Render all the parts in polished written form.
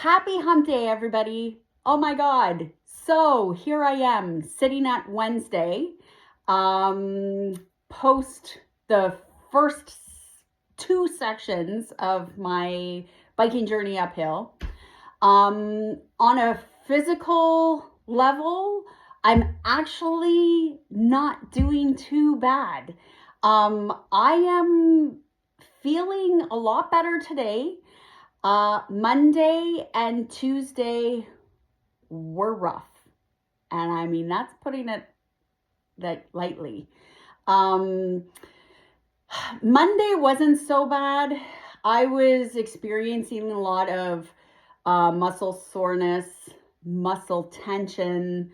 Happy hump day, everybody. Oh my God. So here I am sitting at Wednesday, um, post the first two sections of my biking journey uphill. On a physical level, I'm actually not doing too bad. I am feeling a lot better today. Monday and Tuesday were rough. And I mean, that's putting it that lightly. Um, Monday wasn't so bad. I was experiencing a lot of muscle soreness, muscle tension,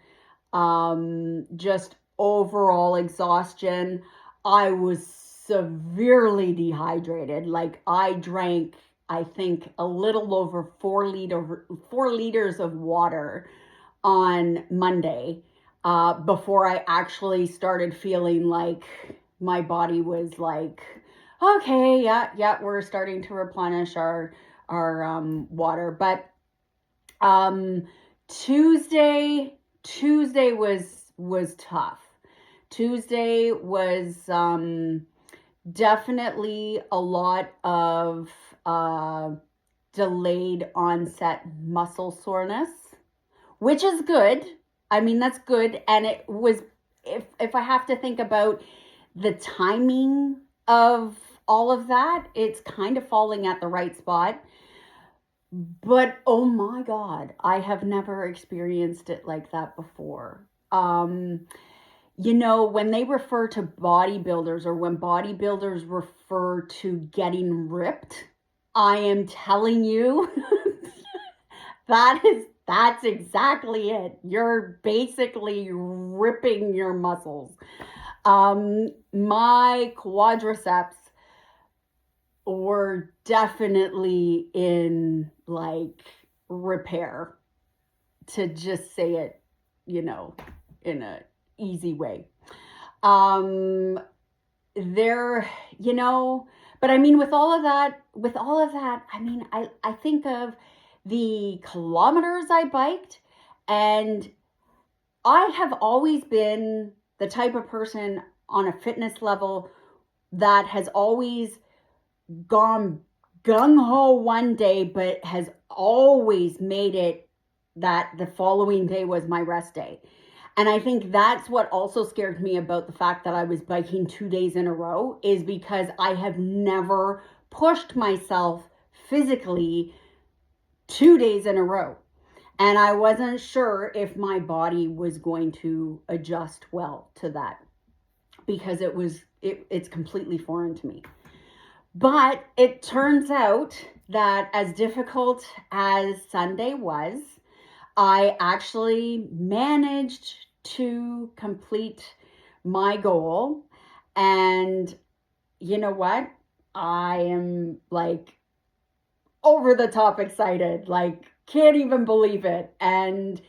just overall exhaustion. I was severely dehydrated. Like I drank, I think, a little over 4 liters of water on Monday before I actually started feeling like my body was like, okay, yeah, we're starting to replenish our water. But um, Tuesday was tough. Tuesday was definitely a lot of delayed onset muscle soreness, which is good. I mean, that's good. And it was, if I have to think about the timing of all of that, it's kind of falling at the right spot. But oh my God, I have never experienced it like that before. When they refer to bodybuilders or when bodybuilders refer to getting ripped, I am telling you, that's exactly it. You're basically ripping your muscles. My quadriceps were definitely in like repair, to just say it, in a easy way. Um there, but I mean with all of that, I mean I think of the kilometers I biked, and I have always been the type of person on a fitness level that has always gone gung ho one day, but has always made it that the following day was my rest day. And I think that's what also scared me about the fact that I was biking 2 days in a row, is because I have never pushed myself physically 2 days in a row. And I wasn't sure if my body was going to adjust well to that, because it's completely foreign to me. But it turns out that as difficult as Sunday was, I actually managed to complete my goal. And you know what? I am like over the top excited, like can't even believe it. And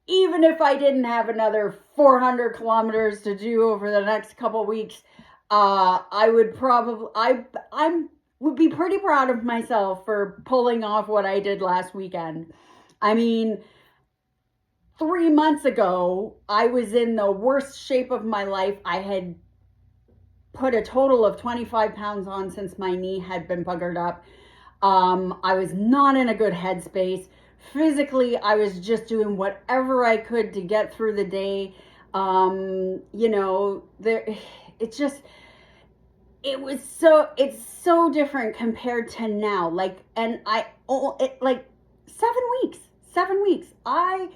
even if I didn't have another 400 kilometers to do over the next couple weeks, I would probably I would be pretty proud of myself for pulling off what I did last weekend. I mean, 3 months ago, I was in the worst shape of my life. I had put a total of 25 pounds on since my knee had been buggered up. I was not in a good headspace. Physically, I was just doing whatever I could to get through the day. It's just, it's so different compared to now. Like, and like 7 weeks, I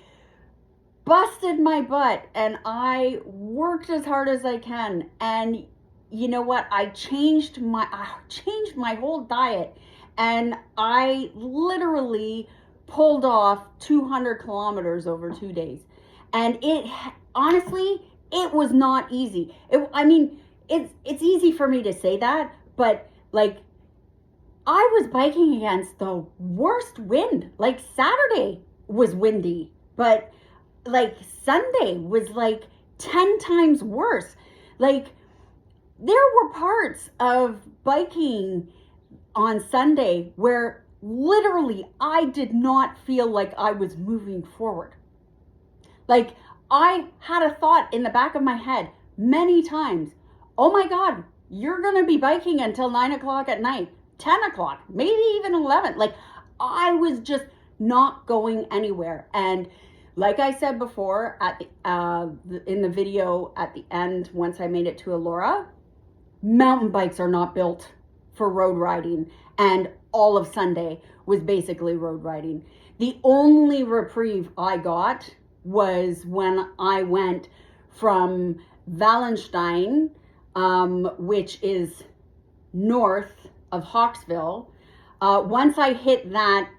busted my butt and I worked as hard as I can. And you know what? I changed my whole diet, and I literally pulled off 200 kilometers over 2 days. And honestly, it was not easy. It's easy for me to say that, but like I was biking against the worst wind. Like Saturday was windy, but like Sunday was like 10 times worse. Like there were parts of biking on Sunday where literally, I did not feel like I was moving forward. Like, I had a thought in the back of my head many times, oh my God, you're going to be biking until 9 o'clock at night, 10 o'clock, maybe even 11. Like, I was just not going anywhere. And like I said before, at in the video at the end, once I made it to Elora, mountain bikes are not built for road riding. And all of Sunday was basically road riding. The only reprieve I got was when I went from Wallenstein, which is north of Hawksville. Once I hit that,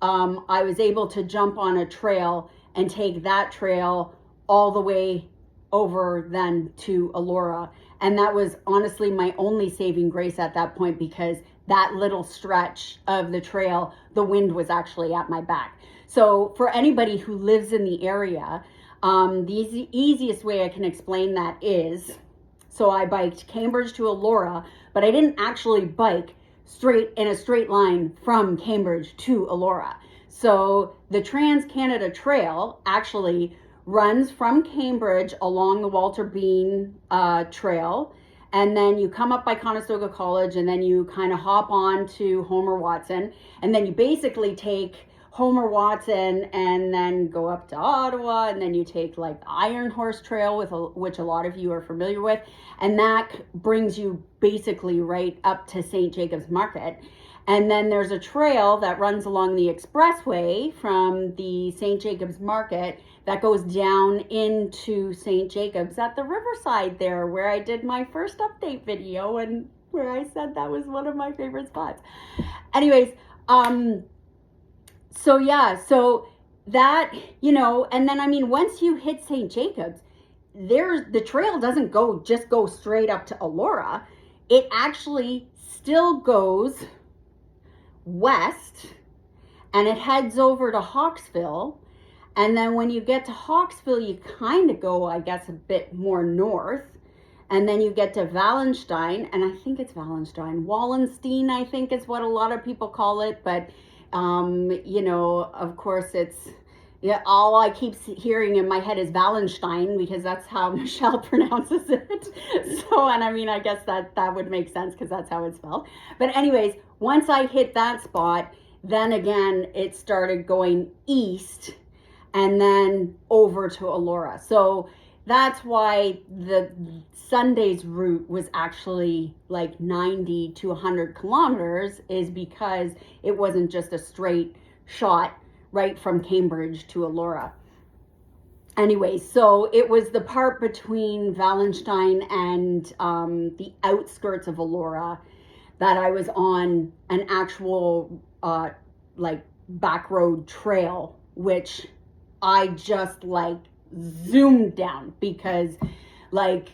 I was able to jump on a trail and take that trail all the way over then to Elora. And that was honestly my only saving grace at that point, because that little stretch of the trail, the wind was actually at my back. So for anybody who lives in the area, the easiest way I can explain that is, so I biked Cambridge to Elora, but I didn't actually bike straight in a straight line from Cambridge to Elora. So the Trans-Canada Trail actually runs from Cambridge along the Walter Bean Trail, and then you come up by Conestoga College, and then you kind of hop on to Homer Watson, and then you basically take Homer Watson and then go up to Ottawa, and then you take like the Iron Horse Trail, which a lot of you are familiar with, and that brings you basically right up to St. Jacob's Market. And then there's a trail that runs along the expressway from the St. Jacob's Market that goes down into St. Jacob's at the Riverside there, where I did my first update video and where I said that was one of my favorite spots. Anyways, so yeah, so that, and then, I mean, once you hit St. Jacob's, the trail doesn't just go straight up to Elora. It actually still goes west, and it heads over to Hawksville. And then when you get to Hawksville, you kind of go, I guess, a bit more north. And then you get to Wallenstein, and I think it's Wallenstein, I think is what a lot of people call it. But, of course, all I keep hearing in my head is Wallenstein, because that's how Michelle pronounces it. So, and I mean, I guess that would make sense, because that's how it's spelled. But anyways, once I hit that spot, then again, it started going east and then over to Elora. So that's why the Sunday's route was actually like 90 to 100 kilometers, is because it wasn't just a straight shot right from Cambridge to Elora. Anyway, so it was the part between Wallenstein and the outskirts of Elora that I was on an actual like back road trail, which I just like zoomed down, because like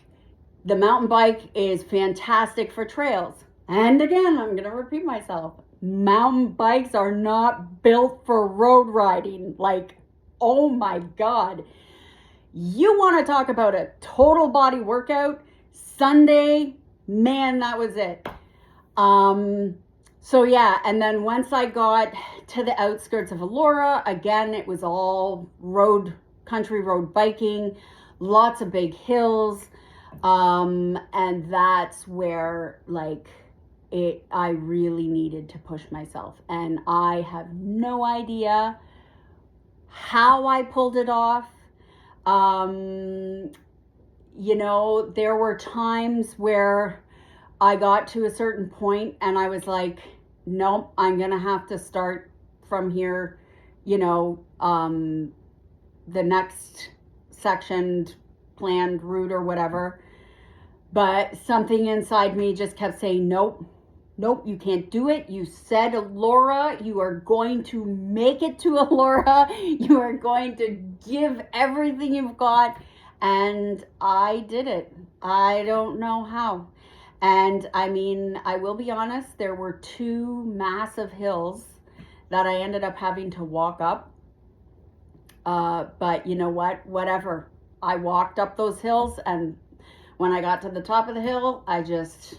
the mountain bike is fantastic for trails. And again, I'm going to repeat myself. Mountain bikes are not built for road riding. Like, oh my God. You want to talk about a total body workout? Sunday, man, that was it. So yeah, and then once I got to the outskirts of Elora, again, it was all country road biking, lots of big hills. And that's where I really needed to push myself. And I have no idea how I pulled it off. There were times where I got to a certain point and I was like, nope, I'm going to have to start from here, the next sectioned planned route or whatever. But something inside me just kept saying, nope, you can't do it. You said Elora, you are going to make it to Elora. You are going to give everything you've got. And I did it. I don't know how. And I mean, I will be honest, there were 2 massive hills that I ended up having to walk up. But you know what? Whatever. I walked up those hills, and when I got to the top of the hill, I just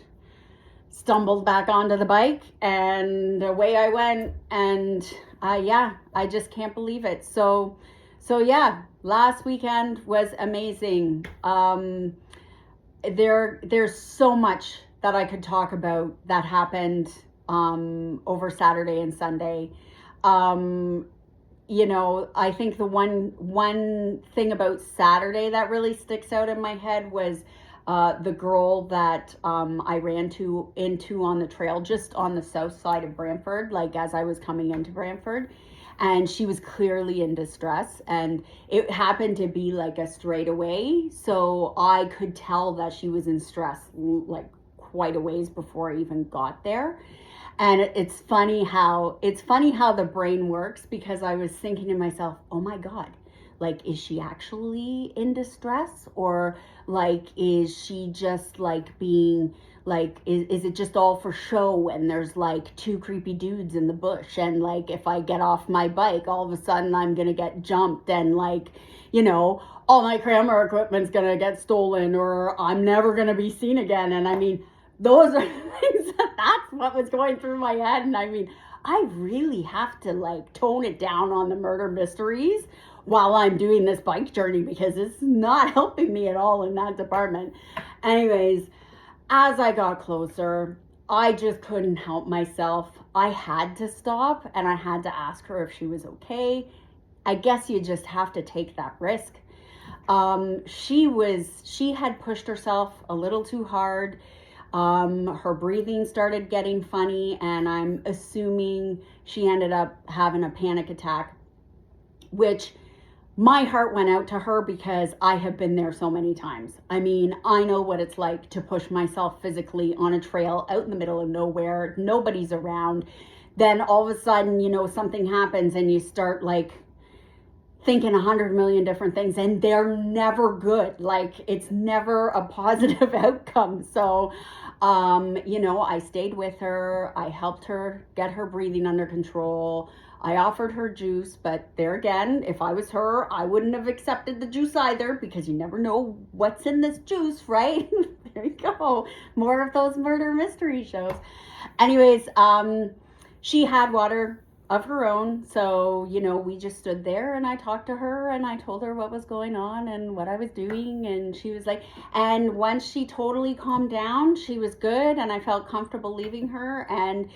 stumbled back onto the bike and away I went. And yeah, I just can't believe it. So yeah, last weekend was amazing. There's so much that I could talk about that happened over Saturday and Sunday. Um, I think the one thing about Saturday that really sticks out in my head was the girl that I ran into on the trail just on the south side of Brantford, like as I was coming into Brantford. And she was clearly in distress, and it happened to be like a straightaway, so I could tell that she was in stress like quite a ways before I even got there. And it's funny how the brain works, because I was thinking to myself, oh my God, like, is she actually in distress? Or like, is she just like being like, is it just all for show? And there's like two creepy dudes in the bush. And like, if I get off my bike, all of a sudden I'm going to get jumped, and like, all my camera equipment's going to get stolen, or I'm never going to be seen again. And I mean, those are things that's what was going through my head. And I mean, I really have to like tone it down on the murder mysteries while I'm doing this bike journey, because it's not helping me at all in that department. Anyways, as I got closer, I just couldn't help myself. I had to stop and I had to ask her if she was okay. I guess you just have to take that risk. She had pushed herself a little too hard. Her breathing started getting funny, and I'm assuming she ended up having a panic attack, which my heart went out to her, because I have been there so many times. I mean, I know what it's like to push myself physically on a trail out in the middle of nowhere, nobody's around. Then all of a sudden, something happens and you start like thinking 100 million different things, and they're never good. Like, it's never a positive outcome. So, I stayed with her. I helped her get her breathing under control. I offered her juice, but there again, if I was her, I wouldn't have accepted the juice either, because you never know what's in this juice, right? There you go. More of those murder mystery shows. Anyways, she had water of her own. So, we just stood there and I talked to her and I told her what was going on and what I was doing. And she was like, and once she totally calmed down, she was good. And I felt comfortable leaving her. And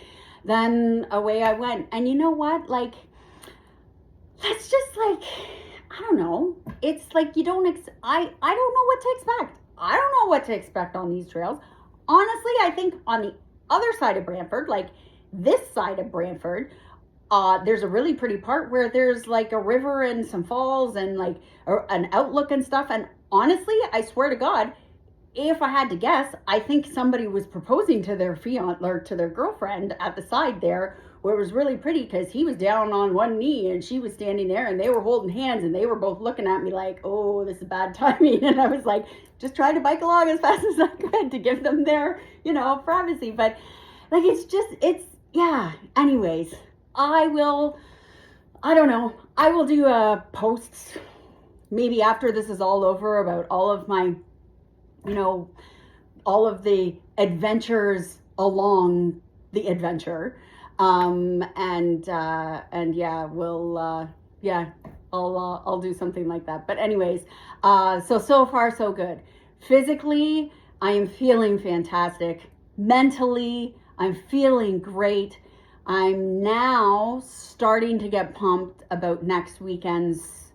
then away I went. And you know what? Like, that's just like, I don't know. It's like, I don't know what to expect. I don't know what to expect on these trails. Honestly, I think on the other side of Brantford, like this side of Brantford, there's a really pretty part where there's like a river and some falls and like an outlook and stuff. And honestly, I swear to God, if I had to guess, I think somebody was proposing to their fiance or to their girlfriend at the side there, where it was really pretty, because he was down on one knee and she was standing there and they were holding hands and they were both looking at me like, oh, this is bad timing. And I was like, just trying to bike along as fast as I could to give them their, privacy. But like, yeah. Anyways, I don't know, I will do a post maybe after this is all over about all of my, all of the adventures along the adventure. And yeah, I'll do something like that. But anyways, so far so good. Physically, I am feeling fantastic. Mentally, I'm feeling great. I'm now starting to get pumped about next weekend's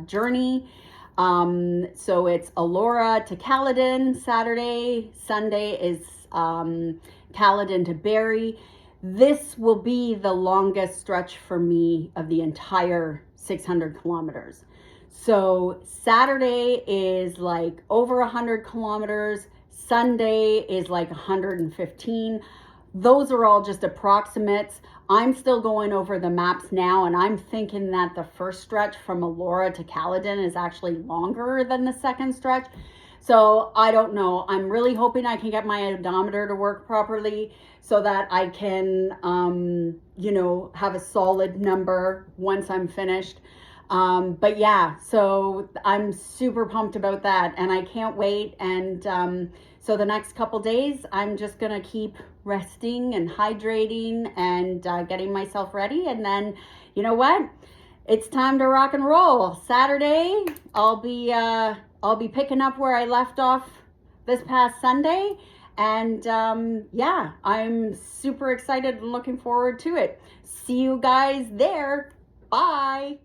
journey. So it's Elora to Caledon Saturday. Sunday is Caledon to Barrie. This will be the longest stretch for me of the entire 600 kilometers. So Saturday is like over 100 kilometers. Sunday is like 115. Those are all just approximates. I'm still going over the maps now, and I'm thinking that the first stretch from Elora to Caledon is actually longer than the second stretch. So I don't know. I'm really hoping I can get my odometer to work properly so that I can, have a solid number once I'm finished. But yeah, so I'm super pumped about that, and I can't wait. And So the next couple days, I'm just going to keep resting and hydrating and getting myself ready. And then, you know what? It's time to rock and roll. Saturday, I'll be picking up where I left off this past Sunday. And yeah, I'm super excited and looking forward to it. See you guys there. Bye.